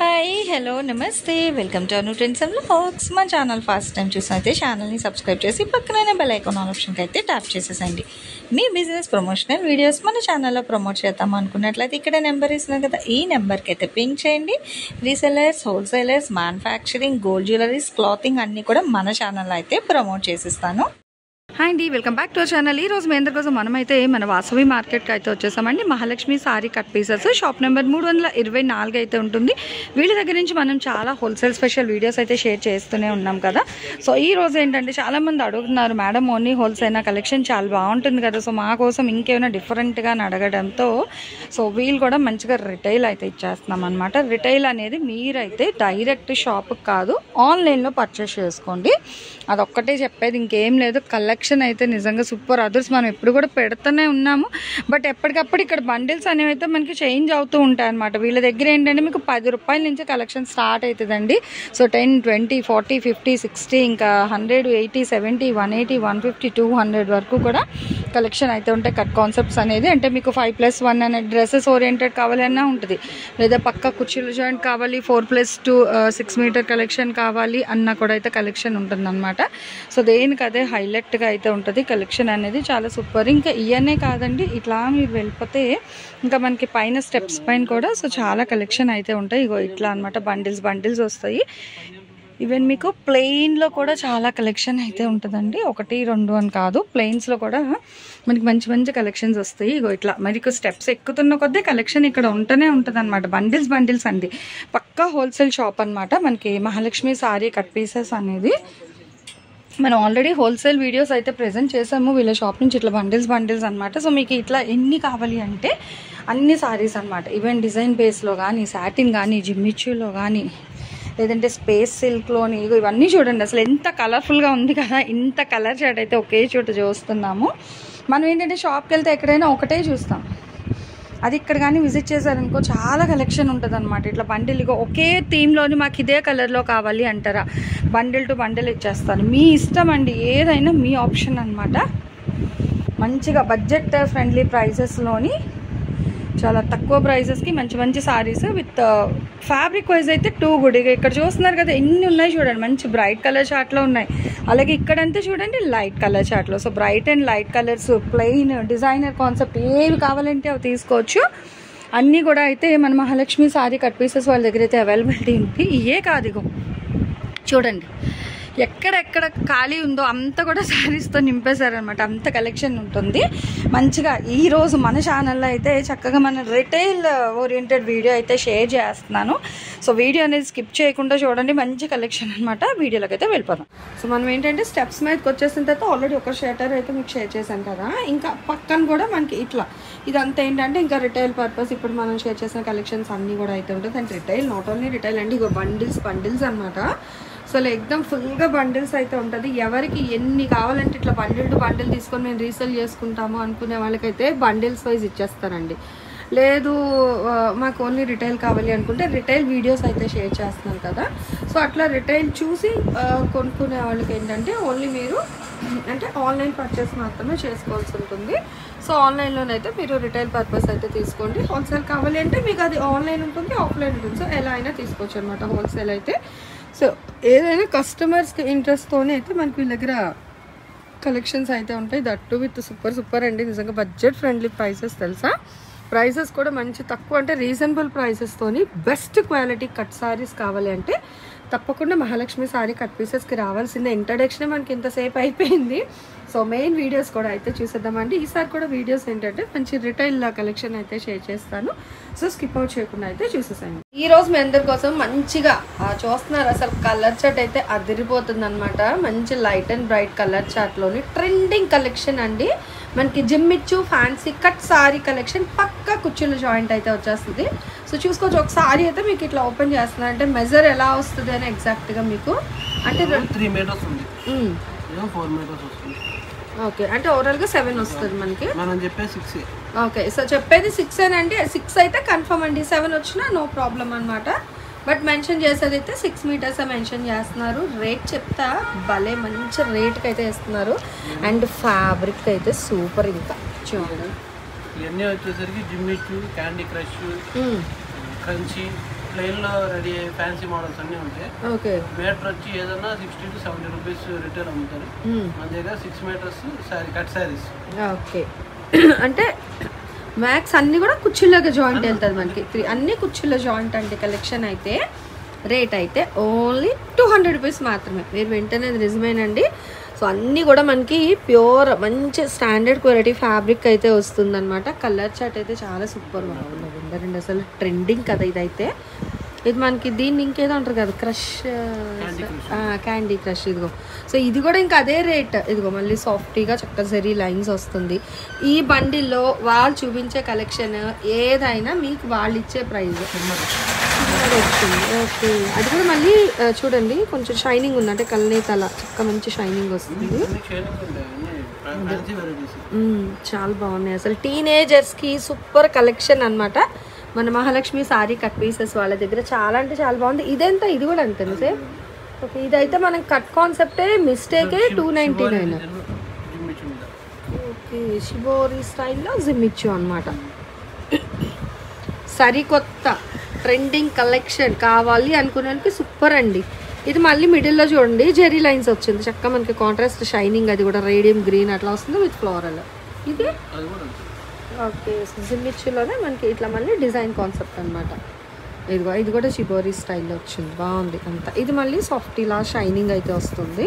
Hi hello నమస్తే welcome to Anu trends and vlogs. మన channel first time చూసినైతే ఛానల్ని subscribe చేసి పక్కనే బెల్ ఐకాన్ ఆప్షన్కి అయితే ట్యాప్ చేసేసండి. మీ బిజినెస్ ప్రమోషనల్ వీడియోస్ మన ఛానల్లో ప్రమోట్ చేద్దాం అనుకున్నట్లయితే ఇక్కడ నెంబర్ ఇస్తున్నాను కదా, ఈ నెంబర్కి అయితే పింక్ చేయండి. Resellers, wholesalers, manufacturing, gold jewelleries, clothing అన్నీ కూడా మన ఛానల్లో అయితే ప్రమోట్ చేసిస్తాను. హాయ్ అండి, welcome back to our channel. ఈ రోజు మీ అందరి కోసం మనమైతే మన వాసవి మార్కెట్కి అయితే వచ్చేసామండి. Mahalakshmi sorry cut pieces shop number 324 అయితే ఉంటుంది. వీళ్ళ దగ్గర నుంచి మనం చాలా హోల్సేల్ స్పెషల్ వీడియోస్ అయితే షేర్ చేస్తూనే ఉన్నాం కదా. సో ఈ రోజు ఏంటంటే చాలామంది అడుగుతున్నారు, మేడం ఓన్లీ హోల్సేల్ కలెక్షన్ చాలా బాగుంటుంది కదా, సో మా కోసం ఇంకేమైనా డిఫరెంట్గా అడగడంతో సో వీళ్ళు కూడా మంచిగా రిటైల్ అయితే ఇచ్చేస్తున్నాం అనమాట. రిటైల్ అనేది మీరైతే డైరెక్ట్ షాప్కి కాదు, ఆన్లైన్లో పర్చేస్ చేసుకోండి. అదొక్కటే చెప్పేది, ఇంకేం లేదు. కలెక్షన్ అయితే నిజంగా సూపర్. అదర్స్ మనం ఎప్పుడు కూడా పెడుతూనే ఉన్నాము, బట్ ఎప్పటికప్పుడు ఇక్కడ బండిల్స్ అనేవి అయితే మనకి చేంజ్ అవుతూ ఉంటాయి అనమాట. వీళ్ళ దగ్గర ఏంటంటే మీకు 10 రూపాయల నుంచి కలెక్షన్ స్టార్ట్ అవుతుందండి. సో 10, 20, 40, 50, 60 ఇంకా 100, 80, 70, 180, 150, 200 వరకు కూడా కలెక్షన్ అయితే ఉంటాయి. కట్ కాన్సెప్ట్స్ అనేది అంటే మీకు 5+1 అనే డ్రెస్సెస్ ఓరియంటెడ్ కావాలన్నా ఉంటుంది, లేదా పక్క కుర్చీలు జాయింట్ కావాలి, 4+2 6 మీటర్ కలెక్షన్ కావాలి అన్న కూడా అయితే కలెక్షన్ ఉంటుంది అనమాట. సో దేనికి అదే హైలైట్గా అయితే ఉంటుంది కలెక్షన్ అనేది, చాలా సూపర్. ఇంకా ఇవన్నీ కాదండి, ఇట్లా మీరు వెళ్ళిపోతే ఇంకా మనకి పైన స్టెప్స్ పైన కూడా సో చాలా కలెక్షన్ అయితే ఉంటాయి. ఇగో ఇట్లా అనమాట, బండిల్స్ వస్తాయి. ఈవెన్ మీకు ప్లెయిన్లో కూడా చాలా కలెక్షన్ అయితే ఉంటుందండి, 1, 2 అని కాదు, ప్లెయిన్స్లో కూడా మనకి మంచి మంచి కలెక్షన్స్ వస్తాయి. ఇగో ఇట్లా మీకు స్టెప్స్ ఎక్కుతున్న కొద్దీ కలెక్షన్ ఇక్కడ ఉంటూనే ఉంటుంది అనమాట. బండిల్స్ అండి, పక్కా హోల్సేల్ షాప్ అనమాట మనకి మహాలక్ష్మి సారీ కట్ పీసెస్ అనేది. మనం ఆల్రెడీ హోల్సేల్ వీడియోస్ అయితే ప్రెజెంట్ చేసాము వీళ్ళ షాప్ నుంచి. ఇట్లా బండిల్స్ అనమాట. సో మీకు ఇట్లా ఎన్ని కావాలి అంటే అన్ని సారీస్ అనమాట. ఈవెన్ డిజైన్ బేస్లో కానీ, సాటిన్ కానీ, జిమ్మిచ్యూలో కానీ, లేదంటే స్పేస్ సిల్క్లోని, ఇవన్నీ చూడండి అసలు ఎంత కలర్ఫుల్గా ఉంది కదా. ఇంత కలర్ షర్ట్ అయితే ఒకే చోట చూస్తున్నాము. మనం ఏంటంటే షాప్కి వెళ్తే ఎక్కడైనా ఒకటే చూస్తాం, అది ఇక్కడ కానీ విజిట్ చేశారనుకో చాలా కలెక్షన్ ఉంటుంది అనమాట. ఇట్లా బండిల్ ఇగో ఒకే థీమ్లోని మాకు ఇదే కలర్లో కావాలి అంటారా, బండిల్ టు బండిల్ ఇచ్చేస్తాను. మీ ఇష్టం అండి, ఏదైనా మీ ఆప్షన్ అనమాట. మంచిగా బడ్జెట్ ఫ్రెండ్లీ ప్రైజెస్లోని చాలా తక్కువ ప్రైజెస్కి మంచి మంచి సారీస్ విత్ ఫ్యాబ్రిక్ వైజ్ అయితే టూ గుడ్. ఇక ఇక్కడ చూస్తున్నారు కదా ఎన్ని ఉన్నాయి చూడండి, మంచి బ్రైట్ కలర్ చార్ట్లో ఉన్నాయి. అలాగే ఇక్కడంతా చూడండి లైట్ కలర్ చార్ట్లో. So bright and light colours, plain, designer concept ఏవి కావాలంటే అవి తీసుకోవచ్చు. అన్నీ కూడా అయితే మన మహాలక్ష్మి సారీ కట్ పీసెస్ వాళ్ళ దగ్గర అయితే అవైలబిలిటీ ఉంది. ఇవే కాదు, ఇగో చూడండి ఎక్కడెక్కడ ఖాళీ ఉందో అంతా కూడా శారీస్తో నింపేశారనమాట. అంత కలెక్షన్ ఉంటుంది మంచిగా. ఈరోజు మన ఛానల్లో అయితే చక్కగా మన రిటైల్ ఓరియంటెడ్ వీడియో అయితే షేర్ చేస్తున్నాను. సో వీడియో అనేది స్కిప్ చేయకుండా చూడండి, మంచి కలెక్షన్ అనమాట. వీడియోలోకి అయితే వెళ్ళిపోదాం. సో మనం ఏంటంటే స్టెప్స్ మీదకి వచ్చేసిన తర్వాత ఆల్రెడీ ఒక షర్టర్ అయితే మీకు షేర్ చేశాను కదా, ఇంకా పక్కన కూడా మనకి ఇట్లా ఇదంతా ఏంటంటే ఇంకా రిటైల్ పర్పస్ ఇప్పుడు మనం షేర్ చేసిన కలెక్షన్స్ అన్నీ కూడా అయితే ఉంటుంది. And retail, not only retail అండి, ఇగో బండిల్స్ అనమాట. సో ఎక్దమ్ ఫుల్గా బండిల్స్ అయితే ఉంటుంది. ఎవరికి ఎన్ని కావాలంటే ఇట్లా బండిల్ టు బండిల్ తీసుకొని మేము రీసేల్ చేసుకుంటాము అనుకునే వాళ్ళకైతే బండిల్స్ వైజ్ ఇచ్చేస్తారండి. లేదు మాకు ఓన్లీ రిటైల్ కావాలి అనుకుంటే రిటైల్ వీడియోస్ అయితే షేర్ చేస్తున్నాను కదా. సో అట్లా రిటైల్ చూసి కొనుక్కునే వాళ్ళకి ఏంటంటే ఓన్లీ మీరు అంటే ఆన్లైన్ పర్చేస్ మాత్రమే చేసుకోవాల్సి ఉంటుంది. సో ఆన్లైన్లోనైతే మీరు రిటైల్ పర్పస్ అయితే తీసుకోండి. హోల్సేల్ కావాలి అంటే మీకు అది ఆన్లైన్ ఉంటుంది, ఆఫ్లైన్ ఉంటుంది. సో ఎలా అయినా తీసుకోవచ్చు అనమాట హోల్సేల్ అయితే. సో ఏదైనా కస్టమర్స్కి ఇంట్రెస్ట్తోనే అయితే మనకి వీళ్ళ దగ్గర కలెక్షన్స్ అయితే ఉంటాయి. దట్టు విత్ సూపర్ అండి, నిజంగా బడ్జెట్ ఫ్రెండ్లీ ప్రైసెస్ తెలుసా. ప్రైసెస్ కూడా మంచి తక్కువ అంటే రీజనబుల్ ప్రైసెస్తోని బెస్ట్ క్వాలిటీ కట్ సారీస్ కావాలి అంటే తప్పకుండా మహాలక్ష్మి సారీ కట్ పీసెస్కి రావాల్సిందే. ఇంట్రడక్షన్ మనకి ఇంతసేపు అయిపోయింది. సో మెయిన్ వీడియోస్ కూడా అయితే చూసేద్దామండి. ఈసారి కూడా వీడియోస్ ఏంటంటే మంచి రిటైల్ కలెక్షన్ అయితే షేర్ చేస్తాను. సో స్కిప్ అవుట్ చేయకుండా అయితే చూసేసాను. ఈ రోజు మీ అందరి కోసం మంచిగా చూస్తున్నారు అసలు కలర్ చార్ట్ అయితే అదిరిపోతుంది అనమాట. మంచి లైట్ అండ్ బ్రైట్ కలర్ చార్ట్లోని ట్రెండింగ్ కలెక్షన్ అండి. మనకి జిమ్మిచ్చు ఫ్యాన్సీ కట్ సారీ కలెక్షన్, పక్కా కుర్చీల జాయింట్ అయితే వచ్చేస్తుంది. సో చూసుకోవచ్చు, ఒక సారీ అయితే మీకు ఇట్లా ఓపెన్ చేస్తున్నా అంటే మెజర్ ఎలా వస్తుంది అని ఎగ్జాక్ట్గా మీకు అంటే 3 మీటర్స్ ఉంది, 4 మీటర్స్ వస్తుంది. ఓకే, అంటే ఓవరాల్గా 7 వస్తుంది మనకి. మనం చెప్పేది 6. ఓకే, సో చెప్పేది 6 అంటే 6 అయితే కన్ఫర్మ్ అండి. 7 వచ్చినా నో ప్రాబ్లం అనమాట. బట్ మెన్షన్ చేసేది అయితే 6 మీటర్స్ మెన్షన్ చేస్తున్నారు. రేట్ చెప్తా, భలే మంచి రేట్కి అయితే ఇస్తున్నారు. అండ్ ఫ్యాబ్రిక్ అయితే సూపర్. ఇంకా చూడండి ఇవన్నీ వచ్చేసరికి జిమ్మిచ్చు, క్యాండీ క్రష్, క్రంచీ, ప్లెయిన్లో రెడీ అయ్యే ఫ్యాన్సీ మోడల్స్ అన్నీ ఉంటాయి. ఓకే. మీటర్ వచ్చి ఏదన్నా 60 to 70 రూపీస్ రిటైల్ అమ్ముతారు. మన దగ్గర 6 మీటర్స్ కట్ శారీస్. ఓకే. అంటే మ్యాక్స్ అన్నీ కూడా కుర్చీలాగా జాయింట్ వెళ్తుంది మనకి. అన్ని కుర్చీల జాయింట్ అంటే కలెక్షన్ అయితే రేట్ అయితే ఓన్లీ 200 రూపీస్ మాత్రమే. మీరు వెంటనే నిజమేనండి. సో అన్నీ కూడా మనకి ప్యూర్ మంచి స్టాండర్డ్ క్వాలిటీ ఫ్యాబ్రిక్ అయితే వస్తుందన్నమాట. కలర్ చార్ట్ అయితే చాలా సూపర్ బాగుంది. అసలు ట్రెండింగ్ కదా ఇదైతే. ఇది మనకి దీన్ని ఇంకేదో అంటారు కదా, క్రష్, క్యాండీ క్రష్. ఇదిగో సో ఇది కూడా ఇంకా అదే రేట్. ఇదిగో మళ్ళీ సాఫ్టీగా చక్కగా జరీ లైన్స్ వస్తుంది. ఈ బండిల్లో వాళ్ళు చూపించే కలెక్షన్ ఏదైనా మీకు వాళ్ళు ఇచ్చే ప్రైస్ వచ్చింది. ఓకే. అది కూడా మళ్ళీ చూడండి కొంచెం షైనింగ్ ఉంది, అంటే కల్నేత అలా చక్కగా మంచి షైనింగ్ వస్తుంది. చాలా బాగున్నాయి అసలు. టీనేజర్స్కి సూపర్ కలెక్షన్ అనమాట. మన మహాలక్ష్మి సారీ కట్ పీసెస్ వాళ్ళ దగ్గర చాలా అంటే చాలా బాగుంది. ఇదెంత? ఇది కూడా అంతే సేమ్. ఓకే. ఇదైతే మనం కట్ కాన్సెప్టే మిస్టేకే 299. ఓకే. షిబోరి స్టైల్లో జిమ్మిచ్చు అనమాట. సరికొత్త ట్రెండింగ్ కలెక్షన్ కావాలి అనుకునేకి సూపర్ అండి. ఇది మళ్ళీ మిడిల్లో చూడండి జెరీ లైన్స్ వచ్చింది చక్కగా మనకి కాంట్రాస్ట్ షైనింగ్. అది కూడా రేడియం గ్రీన్ అట్లా వస్తుంది విత్ ఫ్లోరల్. ఇది ఓకే. జిమ్మిచ్చులోనే మనకి ఇట్లా మళ్ళీ డిజైన్ కాన్సెప్ట్ అనమాట. ఇదిగో ఇది కూడా షిబోరి స్టైల్లో వచ్చింది, బాగుంది అంతా. ఇది మళ్ళీ సాఫ్ట్ ఇలా షైనింగ్ అయితే వస్తుంది.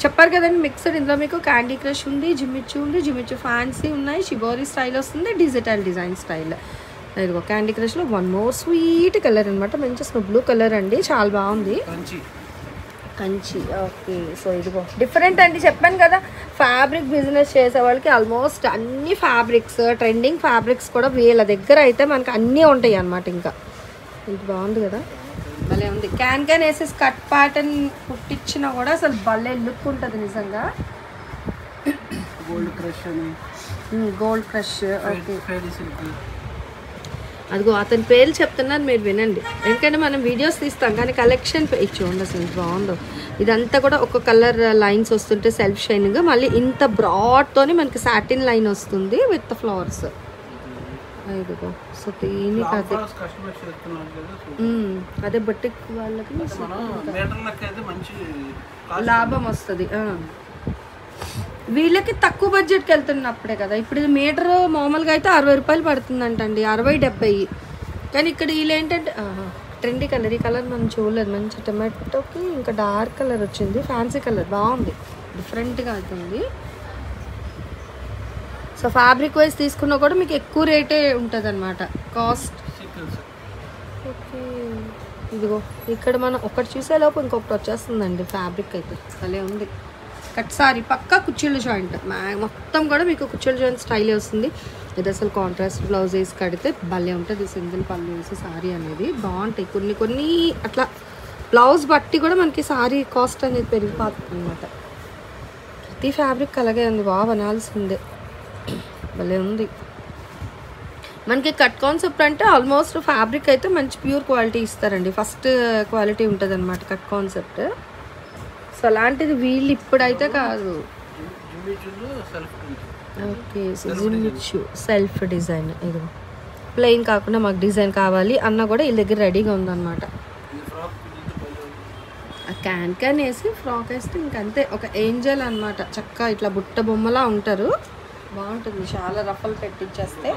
చెప్పారు కదండి మిక్సర్. ఇందులో మీకు క్యాండీ క్రష్ ఉంది, జిమ్మిచ్చు ఉంది, జిమ్మిచ్చు ఫ్యాన్సీ ఉన్నాయి, షిబోరి స్టైల్ వస్తుంది, డిజిటల్ డిజైన్ స్టైల్. ఇదిగో క్యాండీ క్రష్లో వన్ మోర్ స్వీట్ కలర్ అనమాట. మంచి బ్లూ కలర్ అండి, చాలా బాగుంది. కంచి. ఓకే. సో ఇదిగో డిఫరెంట్ అండి. చెప్పాను కదా ఫ్యాబ్రిక్ బిజినెస్ చేసే వాళ్ళకి ఆల్మోస్ట్ అన్ని ఫ్యాబ్రిక్స్, ట్రెండింగ్ ఫ్యాబ్రిక్స్ కూడా వీళ్ళ దగ్గర అయితే మనకి అన్నీ ఉంటాయి అన్నమాట. ఇంకా ఇది బాగుంది కదా, భలే ఉంది. క్యాన్ వేసేసి కట్ ప్యాటర్న్ కుట్టించినా కూడా అసలు భలే లుక్ ఉంటుంది నిజంగా. Gold crush. ఓకే. అదిగో అతని పేర్లు చెప్తున్నారు, మీరు వినండి. ఎందుకంటే మనం వీడియోస్ తీస్తాం కానీ కలెక్షన్ చూడండి అసలు బాగుందో. ఇదంతా కూడా ఒక కలర్ లైన్స్ వస్తుంటే సెల్ఫ్ షైనింగ్, మళ్ళీ ఇంత బ్రాడ్తోని మనకి సాటిన్ లైన్ వస్తుంది విత్ ఫ్లవర్స్. ఇదిగో సో దీని అదే బొటిక్ వాళ్ళకి లాభం వస్తుంది. వీళ్ళకి తక్కువ బడ్జెట్కి వెళ్తున్నప్పుడే కదా. ఇప్పుడు ఇది మీటర్ మామూలుగా అయితే 60 రూపాయలు పడుతుందంటండి, 60-70. కానీ ఇక్కడ వీళ్ళు ఏంటంటే ట్రెండీ కలర్. ఈ కలర్ మనం చూడలేదు, మంచి టొమాటోకి ఇంకా డార్క్ కలర్ వచ్చింది, ఫ్యాన్సీ కలర్ బాగుంది, డిఫరెంట్గా అవుతుంది. సో ఫ్యాబ్రిక్ వైజ్ తీసుకున్నా కూడా మీకు ఎక్కువ రేటే ఉంటుంది అనమాట కాస్ట్. ఓకే. ఇదిగో ఇక్కడ మనం ఒకటి చూసేలోపు ఇంకొకటి వచ్చేస్తుందండి ఫ్యాబ్రిక్ అయితే. అలా ఉంది. కట్ సారీ పక్కా కుర్చీల జాయింట్ మొత్తం కూడా మీకు కుర్చీల జాయింట్ స్టైలే వస్తుంది. ఇది అసలు కాంట్రాస్ట్ బ్లౌజ్ వేసి కడితే భలే ఉంటుంది. సింగిల్ పళ్ళు వేసి సారీ అనేది బాగుంటాయి. కొన్ని అట్లా బ్లౌజ్ బట్టి కూడా మనకి సారీ కాస్ట్ అనేది పెరిగిపోతుంది అనమాట. ప్రతి ఫ్యాబ్రిక్ అలాగే ఉంది, బాగా అనాల్సిందే, భలే ఉంది. మనకి కట్ కాన్సెప్ట్ అంటే ఆల్మోస్ట్ ఫ్యాబ్రిక్ అయితే మంచి ప్యూర్ క్వాలిటీ ఇస్తారండి, ఫస్ట్ క్వాలిటీ ఉంటుంది అనమాట కట్ కాన్సెప్ట్. సో అలాంటిది వీళ్ళు ఇప్పుడైతే కాదు. ఓకే. So జిమ్మిచ్చు self design. ఇది ప్లెయిన్ కాకుండా మాకు డిజైన్ కావాలి అన్న కూడా వీళ్ళ దగ్గర రెడీగా ఉందన్నమాట. క్యాన్ వేసి ఫ్రాక్ వేస్తే ఇంకంతే, ఒక ఏంజల్ అనమాట. చక్కగా ఇట్లా బుట్ట బొమ్మలా ఉంటారు, బాగుంటుంది. చాలా రఫల్ పెట్టించేస్తే.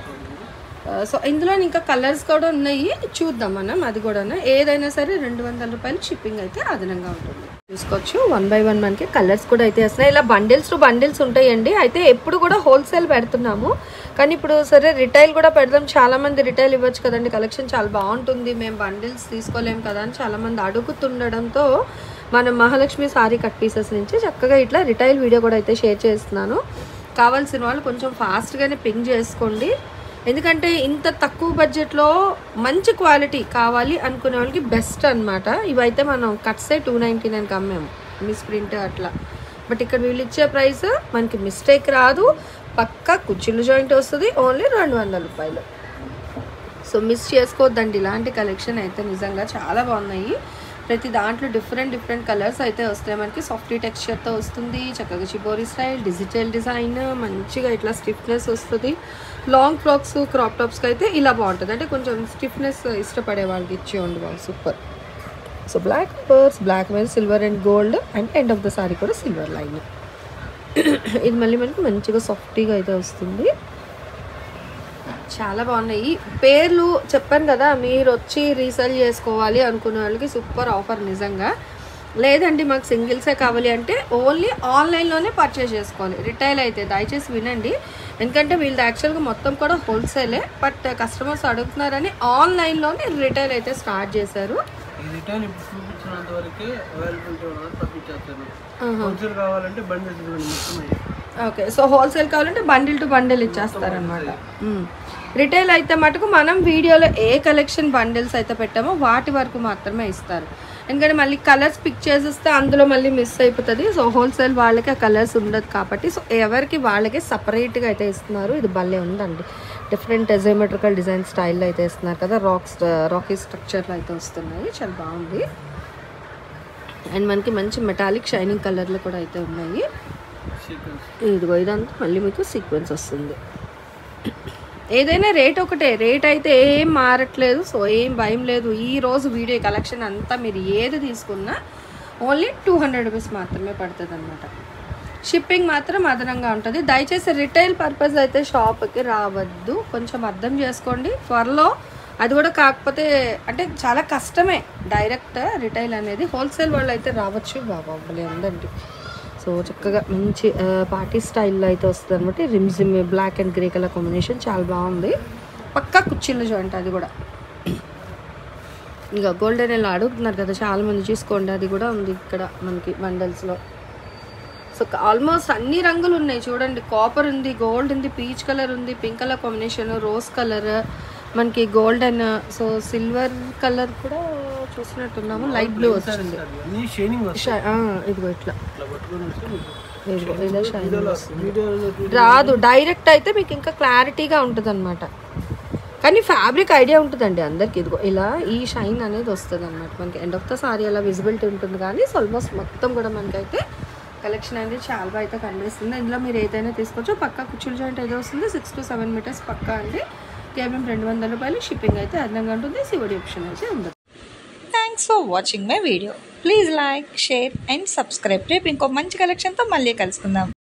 సో ఇందులో ఇంకా కలర్స్ కూడా ఉన్నాయి, చూద్దాం మనం అది కూడా. ఏదైనా సరే 200 రూపాయలు షిప్పింగ్ అయితే అదనంగా ఉంటుంది. చూసుకోవచ్చు 1 by 1 మనకి కలర్స్ కూడా అయితే వస్తున్నాయి. ఇలా బండిల్స్ టు బండిల్స్ ఉంటాయండి. అయితే ఎప్పుడు కూడా హోల్సేల్ పెడుతున్నాము, కానీ ఇప్పుడు సరే రిటైల్ కూడా పెడదాం. చాలామంది రిటైల్ ఇవ్వచ్చు కదండి, కలెక్షన్ చాలా బాగుంటుంది, మేము బండిల్స్ తీసుకోలేము కదా అని చాలామంది అడుగుతుండడంతో మనం మహాలక్ష్మి సారీ కట్ పీసెస్ నుంచి చక్కగా ఇట్లా రిటైల్ వీడియో కూడా అయితే షేర్ చేస్తున్నాను. కావాల్సిన వాళ్ళు కొంచెం ఫాస్ట్గానే పింగ్ చేసుకోండి, ఎందుకంటే ఇంత తక్కువ బడ్జెట్లో మంచి క్వాలిటీ కావాలి అనుకునే వాళ్ళకి బెస్ట్ అనమాట. ఇవైతే మనం కట్సే 299కి అమ్మాము, మిస్ ప్రింట్ అట్లా. బట్ ఇక్కడ వీళ్ళు ఇచ్చే ప్రైస్ మనకి మిస్టేక్ రాదు, పక్కా కుర్చీలు జాయింట్ వస్తుంది, ఓన్లీ 200 రూపాయలు. సో మిస్ చేసుకోవద్దండి, ఇలాంటి కలెక్షన్ అయితే నిజంగా చాలా బాగున్నాయి. ప్రతి దాంట్లో డిఫరెంట్ కలర్స్ అయితే వస్తాయి మనకి. సాఫ్టీ టెక్స్చర్తో వస్తుంది, చక్కగా షిబోరి స్టైల్, డిజిటల్ డిజైన్, మంచిగా ఇట్లా స్టిఫ్నెస్ వస్తుంది. లాంగ్ ఫ్రాక్స్ క్రాప్ టాప్స్కి అయితే ఇలా బాగుంటుంది, అంటే కొంచెం స్టిఫ్నెస్ ఇష్టపడే వాళ్ళకి ఇచ్చి ఉండవు. Super. So black purse, black మీద silver and gold, and end of the sari కూడా సిల్వర్ లైన్. ఇది మళ్ళీ మనకి మంచిగా సాఫ్టీగా అయితే వస్తుంది. చాలా బాగున్నాయి. పేర్లు చెప్పాను కదా, మీరు వచ్చి రీసేల్ చేసుకోవాలి అనుకునే వాళ్ళకి సూపర్ ఆఫర్ నిజంగా. లేదండి మాకు సింగిల్సే కావాలి అంటే ఓన్లీ ఆన్లైన్లోనే పర్చేస్ చేసుకోవాలి. రిటైల్ అయితే దయచేసి వినండి, ఎందుకంటే వీళ్ళది యాక్చువల్గా మొత్తం కూడా హోల్సేలే, బట్ కస్టమర్స్ అడుగుతున్నారని ఆన్లైన్లోనే రిటైల్ అయితే స్టార్ట్ చేశారు. రిటైల్ ఇప్పుడు చూపించినంత వరకే అవైలబిలిటీ ఉన్నది పంపించేస్తాను. హోల్సేల్ కావాలంటే బండిల్స్ మొత్తం. ఓకే, సో హోల్సేల్ కావాలంటే బండిల్ టు బండిల్ ఇచ్చేస్తారనమాట. రిటైల్ అయితే మటుకు మనం వీడియోలో ఏ కలెక్షన్ బండిల్స్ అయితే పెట్టామో వాటి వరకు మాత్రమే ఇస్తారు, ఎందుకంటే మళ్ళీ కలర్స్ పిక్ చేసేస్తే అందులో మళ్ళీ మిస్ అయిపోతుంది. సో హోల్సేల్ వాళ్ళకి ఆ కలర్స్ ఉండదు కాబట్టి సో ఎవరికి వాళ్ళకి సపరేట్గా అయితే ఇస్తున్నారు. ఇది భలే ఉందండి, డిఫరెంట్ జెయోమెట్రికల్ డిజైన్ స్టైల్లో అయితే ఇస్తున్నారు కదా, రాకీ స్ట్రక్చర్లో అయితే వస్తున్నాయి. చాలా బాగుంది. అండ్ మనకి మంచి మెటాలిక్ షైనింగ్ కలర్లో కూడా అయితే ఉన్నాయి. ఇదిగో ఇదంతా మళ్ళీ మీకు సీక్వెన్స్ వస్తుంది. ఏదైనా రేట్ ఒకటే, రేట్ అయితే ఏం మారట్లేదు. సో ఏం భయం లేదు. ఈరోజు వీడియో కలెక్షన్ అంతా మీరు ఏది తీసుకున్నా ఓన్లీ 200 రూపీస్ మాత్రమే పడుతుంది అనమాట. షిప్పింగ్ మాత్రం అదనంగా ఉంటుంది. దయచేసి రిటైల్ పర్పస్ అయితే షాప్కి రావద్దు, కొంచెం అర్థం చేసుకోండి. త్వరలో అది కూడా కాకపోతే అంటే చాలా కష్టమే డైరెక్ట్ రిటైల్ అనేది. హోల్సేల్ వాళ్ళు అయితే రావచ్చు. బాబా భలే ఉందండి. సో చక్కగా మంచి పార్టీ స్టైల్లో అయితే వస్తుంది అనమాట. Rimjhim black and grey colour combination చాలా బాగుంది. పక్కా కుర్చీల జాయింట్ అది కూడా. ఇంకా గోల్డెన్ ఎలా అడుగుతున్నారు కదా చాలామంది, చూసుకోండి అది కూడా ఉంది ఇక్కడ మనకి బండల్స్లో. సో ఆల్మోస్ట్ అన్ని రంగులు ఉన్నాయి చూడండి. కాపర్ ఉంది, గోల్డ్ ఉంది, పీచ్ కలర్ ఉంది, pink colour combination, rose colour, మనకి గోల్డెన్, సో సిల్వర్ కలర్ కూడా చూసినట్టున్నాము. లైట్ బ్లూ వచ్చింది. ఇదిగో ఇట్లా రాదు, డైరెక్ట్ అయితే మీకు ఇంకా క్లారిటీగా ఉంటుంది అనమాట. కానీ ఫ్యాబ్రిక్ ఐడియా ఉంటుందండి అందరికి. ఇదిగో ఇలా ఈ షైన్ అనేది వస్తుంది అనమాట మనకి. ఎండ్ ఆఫ్ ద సారీ అలా విజిబిలిటీ ఉంటుంది, కానీ ఆల్మోస్ట్ మొత్తం కూడా మనకైతే కలెక్షన్ అనేది చాలా బాగా అయితే కనిపిస్తుంది. ఇందులో మీరు ఏదైనా తీసుకోవచ్చు. పక్కా కుర్చీల జాయింట్ అయితే వస్తుంది. 6 to 7 మీటర్స్ పక్కా అండి. కేవలం 200 రూపాయలు. షిప్పింగ్ అయితే అదనంగా ఉంటుంది. సివడి ఆప్షన్ అయితే ఉండదు. Thanks for watching my video. Please like, share and subscribe. రేపు ఇంకో మంచి కలెక్షన్తో మళ్ళీ కలుసుకుందాం.